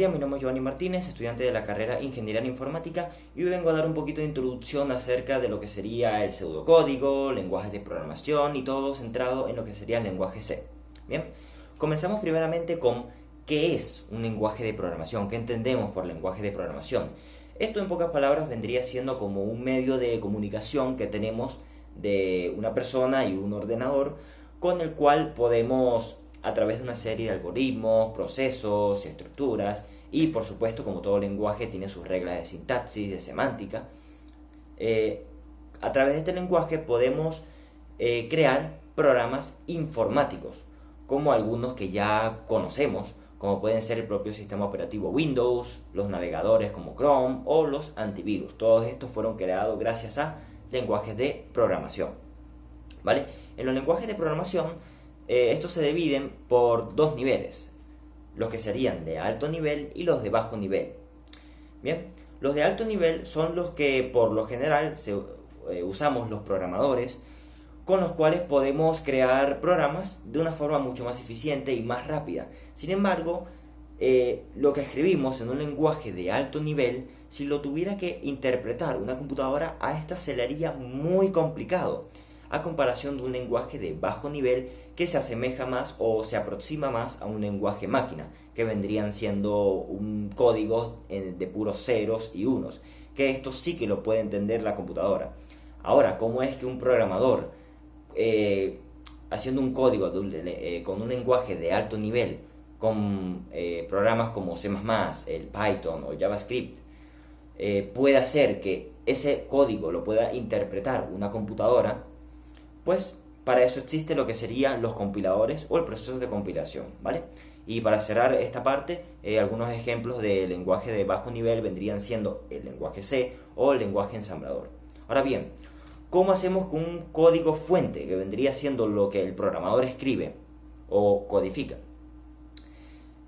días, mi nombre es Giovanni Martínez, estudiante de la carrera Ingeniería en Informática, y hoy vengo a dar un poquito de introducción acerca de lo que sería el pseudocódigo, lenguajes de programación y todo centrado en lo que sería el lenguaje C. Bien, comenzamos primeramente con qué es un lenguaje de programación, qué entendemos por lenguaje de programación. Esto en pocas palabras vendría siendo como un medio de comunicación que tenemos de una persona y un ordenador con el cual podemos, a través de una serie de algoritmos, procesos y estructuras, y por supuesto, como todo lenguaje tiene sus reglas de sintaxis, de semántica, a través de este lenguaje podemos crear programas informáticos, como algunos que ya conocemos, como pueden ser el propio sistema operativo Windows, los navegadores como Chrome o los antivirus. Todos estos fueron creados gracias a lenguajes de programación, ¿vale? En los lenguajes de programación, estos se dividen por dos niveles, los que serían de alto nivel y los de bajo nivel. Bien, los de alto nivel son los que por lo general usamos los programadores, con los cuales podemos crear programas de una forma mucho más eficiente y más rápida. Sin embargo, lo que escribimos en un lenguaje de alto nivel, si lo tuviera que interpretar una computadora, a esta se le haría muy complicado, a comparación de un lenguaje de bajo nivel que se asemeja más o se aproxima más a un lenguaje máquina, que vendrían siendo un código de puros ceros y unos, que esto sí que lo puede entender la computadora. Ahora, ¿cómo es que un programador, haciendo un código con un lenguaje de alto nivel, con programas como C++, el Python o JavaScript, puede hacer que ese código lo pueda interpretar una computadora? Pues para eso existe lo que serían los compiladores o el proceso de compilación, ¿vale? Y para cerrar esta parte, algunos ejemplos de lenguaje de bajo nivel vendrían siendo el lenguaje C o el lenguaje ensamblador. Ahora bien, ¿cómo hacemos con un código fuente, que vendría siendo lo que el programador escribe o codifica?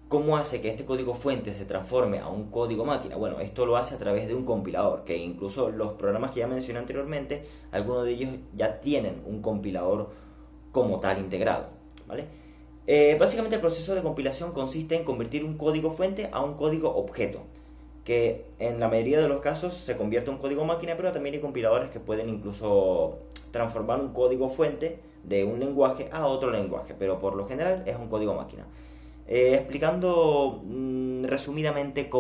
¿Cómo hace que este código fuente se transforme a un código máquina? Bueno, esto lo hace a través de un compilador, que incluso los programas que ya mencioné anteriormente, algunos de ellos ya tienen un compilador como tal integrado, ¿vale? Básicamente el proceso de compilación consiste en convertir un código fuente a un código objeto, que en la mayoría de los casos se convierte en un código máquina, pero también hay compiladores que pueden incluso transformar un código fuente de un lenguaje a otro lenguaje, pero por lo general es un código máquina. Explicando resumidamente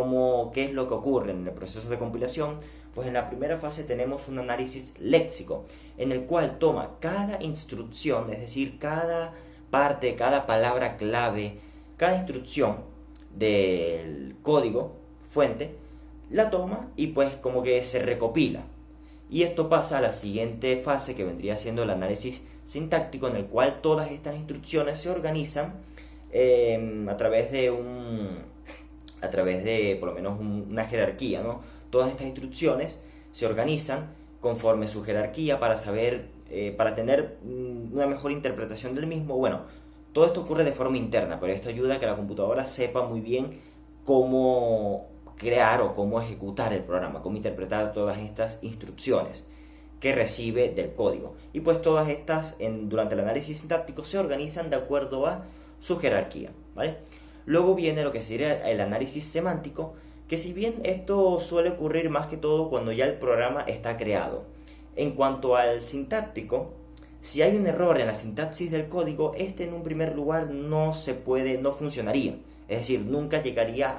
qué es lo que ocurre en el proceso de compilación, pues en la primera fase tenemos un análisis léxico, en el cual toma cada instrucción, es decir, cada parte, cada palabra clave, cada instrucción del código fuente, la toma y pues como que se recopila. Y esto pasa a la siguiente fase, que vendría siendo el análisis sintáctico, en el cual todas estas instrucciones se organizan a través de por lo menos una jerarquía, ¿no? Todas estas instrucciones se organizan conforme su jerarquía para saber, para tener una mejor interpretación del mismo. Bueno, todo esto ocurre de forma interna, pero esto ayuda a que la computadora sepa muy bien cómo crear o cómo ejecutar el programa, cómo interpretar todas estas instrucciones que recibe del código. Y pues todas estas, durante el análisis sintáctico, se organizan de acuerdo a su jerarquía, ¿vale? Luego viene lo que sería el análisis semántico, que si bien esto suele ocurrir más que todo cuando ya el programa está creado. En cuanto al sintáctico, si hay un error en la sintaxis del código, este en un primer lugar no funcionaría. Es decir, nunca llegaría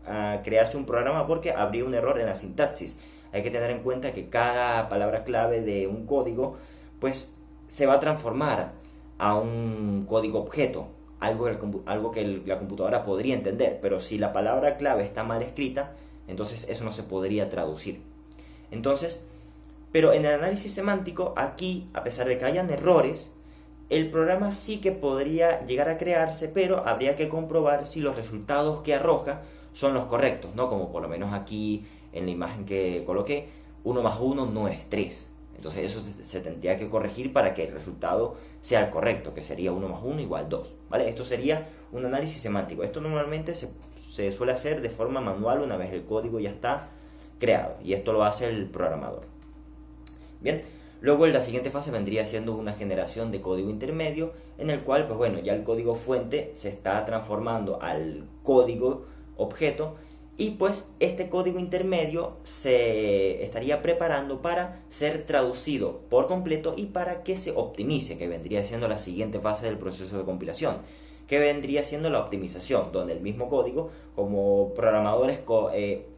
a crearse un programa porque habría un error en la sintaxis. Hay que tener en cuenta que cada palabra clave de un código pues se va a transformar a un código objeto, algo que la computadora podría entender, pero si la palabra clave está mal escrita, entonces eso no se podría traducir. Entonces, pero en el análisis semántico, aquí, a pesar de que hayan errores, el programa sí que podría llegar a crearse, pero habría que comprobar si los resultados que arroja son los correctos, ¿no? Como por lo menos aquí en la imagen que coloqué, 1 más 1 no es 3. Entonces eso se tendría que corregir para que el resultado sea el correcto, que sería 1 más 1 igual 2, ¿vale? Esto sería un análisis semántico. Esto normalmente se suele hacer de forma manual una vez el código ya está creado, y esto lo hace el programador. Bien, luego en la siguiente fase vendría siendo una generación de código intermedio, en el cual, pues bueno, ya el código fuente se está transformando al código objeto, y pues este código intermedio se estaría preparando para ser traducido por completo y para que se optimice, que vendría siendo la siguiente fase del proceso de compilación, que vendría siendo la optimización, donde el mismo código, como programadores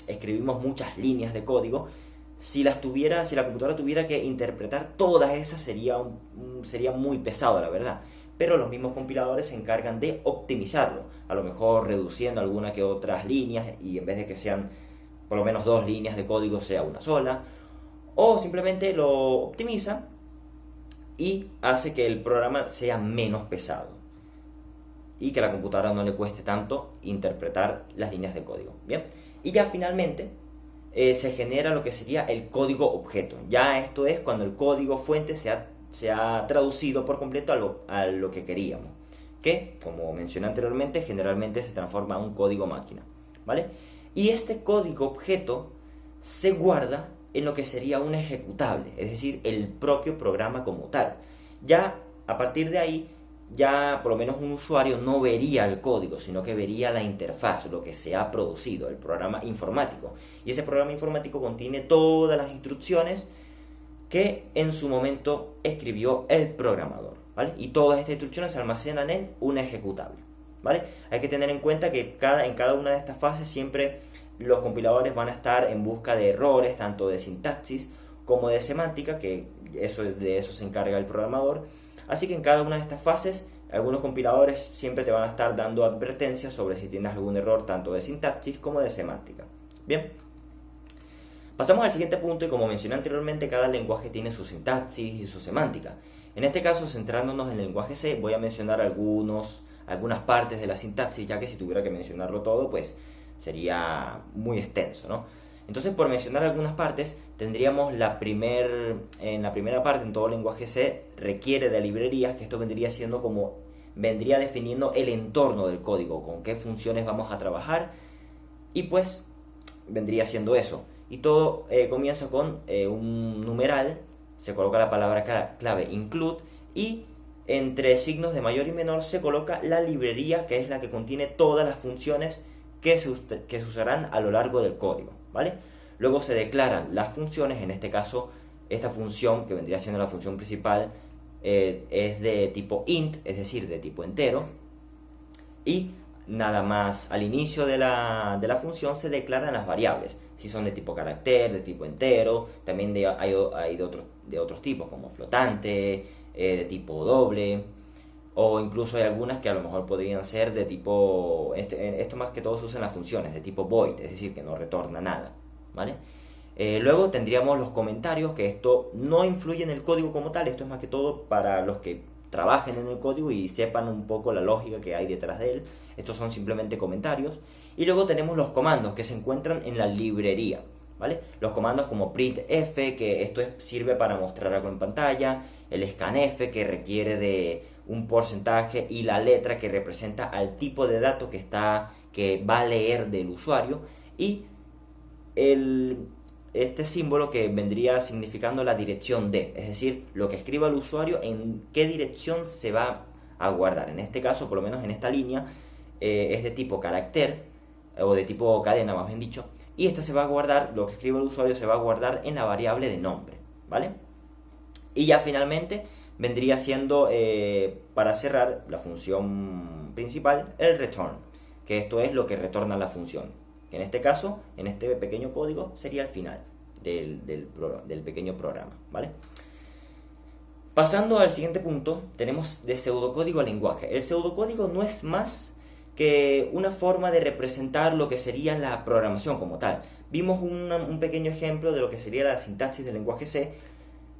escribimos muchas líneas de código. Si la computadora tuviera que interpretar todas esas sería muy pesado, la verdad. Pero los mismos compiladores se encargan de optimizarlo, a lo mejor reduciendo alguna que otras líneas, y en vez de que sean por lo menos 2 líneas de código sea una sola, o simplemente lo optimiza y hace que el programa sea menos pesado y que a la computadora no le cueste tanto interpretar las líneas de código. Bien, y ya finalmente se genera lo que sería el código objeto. Ya esto es cuando el código fuente se ha traducido por completo a lo que queríamos, que, como mencioné anteriormente, generalmente se transforma en un código máquina, ¿vale? Y este código objeto se guarda en lo que sería un ejecutable, es decir, el propio programa como tal. Ya a partir de ahí, ya por lo menos un usuario no vería el código, sino que vería la interfaz, lo que se ha producido, el programa informático. Y ese programa informático contiene todas las instrucciones que en su momento escribió el programador, ¿vale? Y todas estas instrucciones se almacenan en un ejecutable, ¿vale? Hay que tener en cuenta que en cada una de estas fases siempre los compiladores van a estar en busca de errores, tanto de sintaxis como de semántica, que de eso se encarga el programador. Así que en cada una de estas fases, algunos compiladores siempre te van a estar dando advertencias sobre si tienes algún error tanto de sintaxis como de semántica. Bien, pasamos al siguiente punto, y como mencioné anteriormente, cada lenguaje tiene su sintaxis y su semántica. En este caso, centrándonos en el lenguaje C, voy a mencionar algunas partes de la sintaxis, ya que si tuviera que mencionarlo todo, pues sería muy extenso, ¿no? Entonces, por mencionar algunas partes, tendríamos en la primera parte, en todo lenguaje C, requiere de librerías, que esto vendría definiendo el entorno del código, con qué funciones vamos a trabajar, y pues vendría siendo eso. Y todo comienza con un numeral, se coloca la palabra clave include, y entre signos de mayor y menor se coloca la librería, que es la que contiene todas las funciones que se usarán a lo largo del código, ¿vale? Luego se declaran las funciones. En este caso, esta función, que vendría siendo la función principal, es de tipo int, es decir, de tipo entero, y nada más al inicio de la función se declaran las variables, si son de tipo carácter, de tipo entero, también hay de otros tipos, como flotante, de tipo doble, o incluso hay algunas que a lo mejor podrían ser de tipo, esto más que todo se usa en las funciones, de tipo void, es decir, que no retorna nada, ¿vale? Luego tendríamos los comentarios, que esto no influye en el código como tal, esto es más que todo para los que trabajen en el código y sepan un poco la lógica que hay detrás de él. Estos son simplemente comentarios. Y luego tenemos los comandos, que se encuentran en la librería, ¿vale? Los comandos como printf, que esto sirve para mostrar algo en pantalla, el scanf, que requiere de un porcentaje, y la letra, que representa al tipo de dato que va a leer del usuario, y este símbolo, que vendría significando la dirección de, es decir, lo que escriba el usuario, en qué dirección se va a guardar. En este caso, por lo menos en esta línea, es de tipo carácter, o de tipo cadena más bien dicho, y esta se va a guardar, lo que escribe el usuario se va a guardar en la variable de nombre, ¿vale? Y ya finalmente vendría siendo, para cerrar, la función principal, el return, que esto es lo que retorna la función, que en este caso, en este pequeño código, sería el final del pequeño programa, ¿vale? Pasando al siguiente punto, tenemos de pseudocódigo a lenguaje. El pseudocódigo no es más que una forma de representar lo que sería la programación como tal. Vimos un pequeño ejemplo de lo que sería la sintaxis del lenguaje C,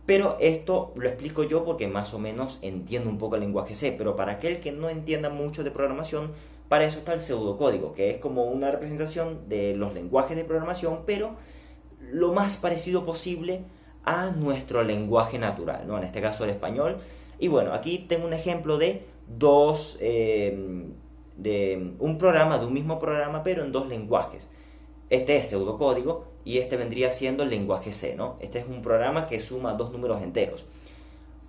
pero esto lo explico yo porque más o menos entiendo un poco el lenguaje C, pero para aquel que no entienda mucho de programación, para eso está el pseudocódigo, que es como una representación de los lenguajes de programación, pero lo más parecido posible a nuestro lenguaje natural, ¿no? En este caso el español. Y bueno, aquí tengo un ejemplo de un mismo programa, pero en dos lenguajes. Este es pseudocódigo y este vendría siendo el lenguaje C, ¿no? Este es un programa que suma dos números enteros.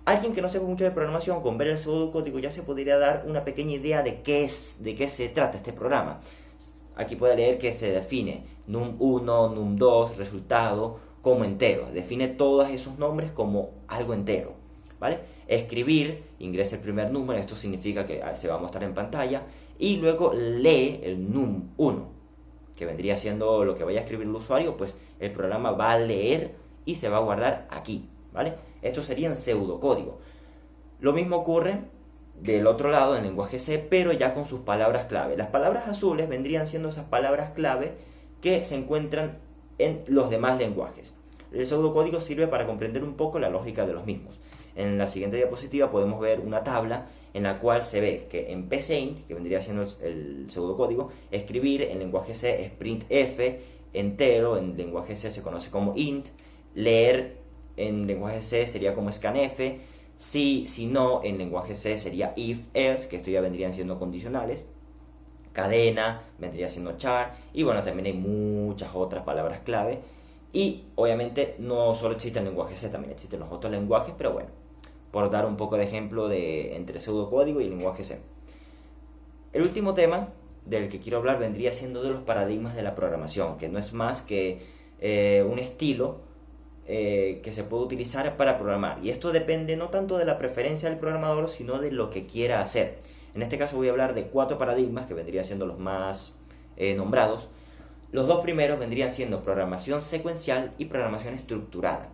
Alguien que no sepa mucho de programación, con ver el pseudocódigo ya se podría dar una pequeña idea de qué se trata este programa. aquí puede leer que se define num1, num2, resultado, como entero. Define todos esos nombres como algo entero, ¿vale? Escribir, ingresa el primer número, esto significa que se va a mostrar en pantalla, y luego lee el num1, que vendría siendo lo que vaya a escribir el usuario, pues el programa va a leer y se va a guardar aquí, ¿vale? Esto sería en pseudocódigo. Lo mismo ocurre del otro lado en lenguaje C, pero ya con sus palabras clave. Las palabras azules vendrían siendo esas palabras clave que se encuentran en los demás lenguajes. El pseudocódigo sirve para comprender un poco la lógica de los mismos. En la siguiente diapositiva podemos ver una tabla en la cual se ve que en psaint, que vendría siendo el pseudocódigo, escribir en lenguaje C es printf, entero en lenguaje C se conoce como int, leer en lenguaje C sería como scanf, si no en lenguaje C sería if, else, que esto ya vendrían siendo condicionales, cadena vendría siendo char, y bueno, también hay muchas otras palabras clave. Y obviamente no solo existe el lenguaje C, también existen los otros lenguajes, pero bueno, por dar un poco de ejemplo de entre pseudocódigo y el lenguaje C. El último tema del que quiero hablar vendría siendo de los paradigmas de la programación, que no es más que un estilo que se puede utilizar para programar. Y esto depende no tanto de la preferencia del programador, sino de lo que quiera hacer. En este caso voy a hablar de 4 paradigmas que vendrían siendo los más nombrados. Los 2 primeros vendrían siendo programación secuencial y programación estructurada.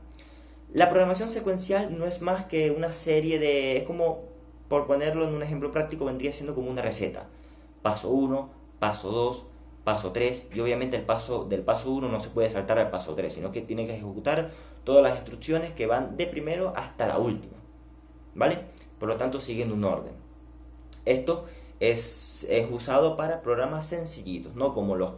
La programación secuencial no es más que una serie de... es como, por ponerlo en un ejemplo práctico, vendría siendo como una receta. Paso 1, paso 2, paso 3, y obviamente del paso 1 no se puede saltar al paso 3, sino que tiene que ejecutar todas las instrucciones que van de primero hasta la última, ¿vale? Por lo tanto, siguen un orden. Esto es usado para programas sencillitos, no como los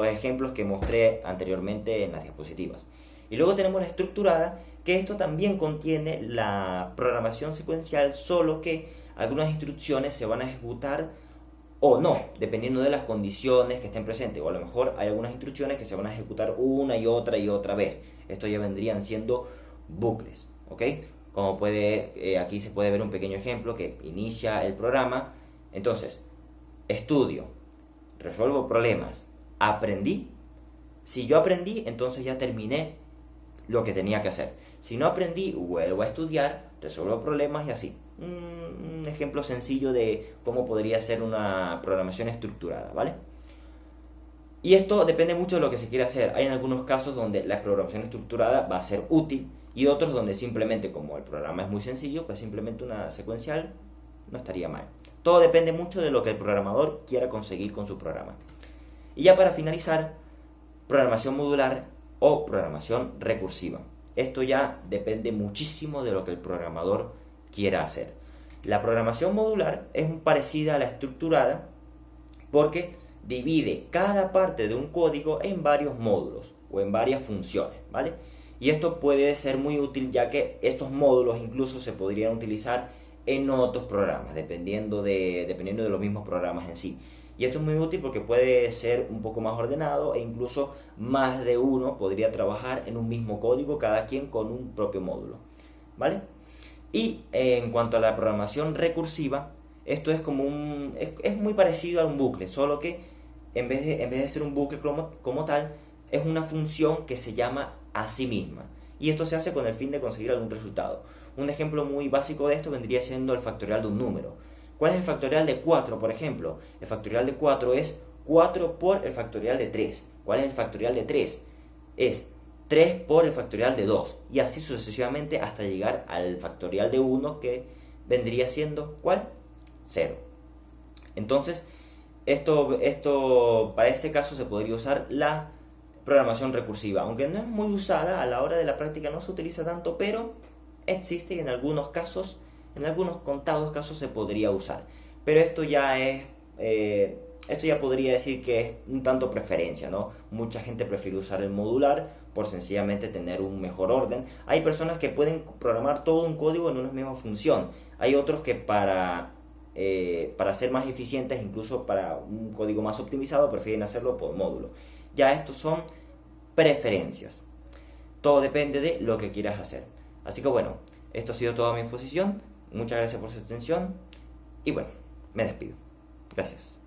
ejemplos que mostré anteriormente en las diapositivas. Y luego tenemos la estructurada, que esto también contiene la programación secuencial, solo que algunas instrucciones se van a ejecutar o no, dependiendo de las condiciones que estén presentes. O a lo mejor hay algunas instrucciones que se van a ejecutar una y otra vez. Esto ya vendrían siendo bucles, ¿ok? Como aquí se puede ver un pequeño ejemplo que inicia el programa. Entonces, estudio, resuelvo problemas, aprendí. Si yo aprendí, entonces ya terminé lo que tenía que hacer. Si no aprendí, vuelvo a estudiar, resuelvo problemas y así. Un ejemplo sencillo de cómo podría ser una programación estructurada, ¿vale? Y esto depende mucho de lo que se quiera hacer. Hay en algunos casos donde la programación estructurada va a ser útil y otros donde simplemente, como el programa es muy sencillo, pues simplemente una secuencial no estaría mal. Todo depende mucho de lo que el programador quiera conseguir con su programa. Y ya para finalizar, programación modular o programación recursiva. Esto ya depende muchísimo de lo que el programador quiera hacer. La programación modular es parecida a la estructurada porque divide cada parte de un código en varios módulos o en varias funciones, ¿vale? Y esto puede ser muy útil, ya que estos módulos incluso se podrían utilizar en otros programas, dependiendo de los mismos programas en sí. Y esto es muy útil porque puede ser un poco más ordenado e incluso más de uno podría trabajar en un mismo código, cada quien con un propio módulo, ¿vale? Y en cuanto a la programación recursiva, esto es como es muy parecido a un bucle, solo que en vez de ser un bucle como tal, es una función que se llama a sí misma. Y esto se hace con el fin de conseguir algún resultado. Un ejemplo muy básico de esto vendría siendo el factorial de un número. ¿Cuál es el factorial de 4, por ejemplo? El factorial de 4 es 4 por el factorial de 3. ¿Cuál es el factorial de 3? Es 3 por el factorial de 2. Y así sucesivamente hasta llegar al factorial de 1, que vendría siendo, ¿cuál? 0. Entonces, esto para ese caso se podría usar la programación recursiva. Aunque no es muy usada, a la hora de la práctica no se utiliza tanto, pero existe y en algunos casos, en algunos contados casos se podría usar. Pero esto ya podría decir que es un tanto preferencia, ¿no? Mucha gente prefiere usar el modular por sencillamente tener un mejor orden. Hay personas que pueden programar todo un código en una misma función. Hay otros que para ser más eficientes, incluso para un código más optimizado, prefieren hacerlo por módulo. Ya estos son preferencias. Todo depende de lo que quieras hacer. Así que bueno, esto ha sido toda mi exposición. Muchas gracias por su atención y bueno, me despido. Gracias.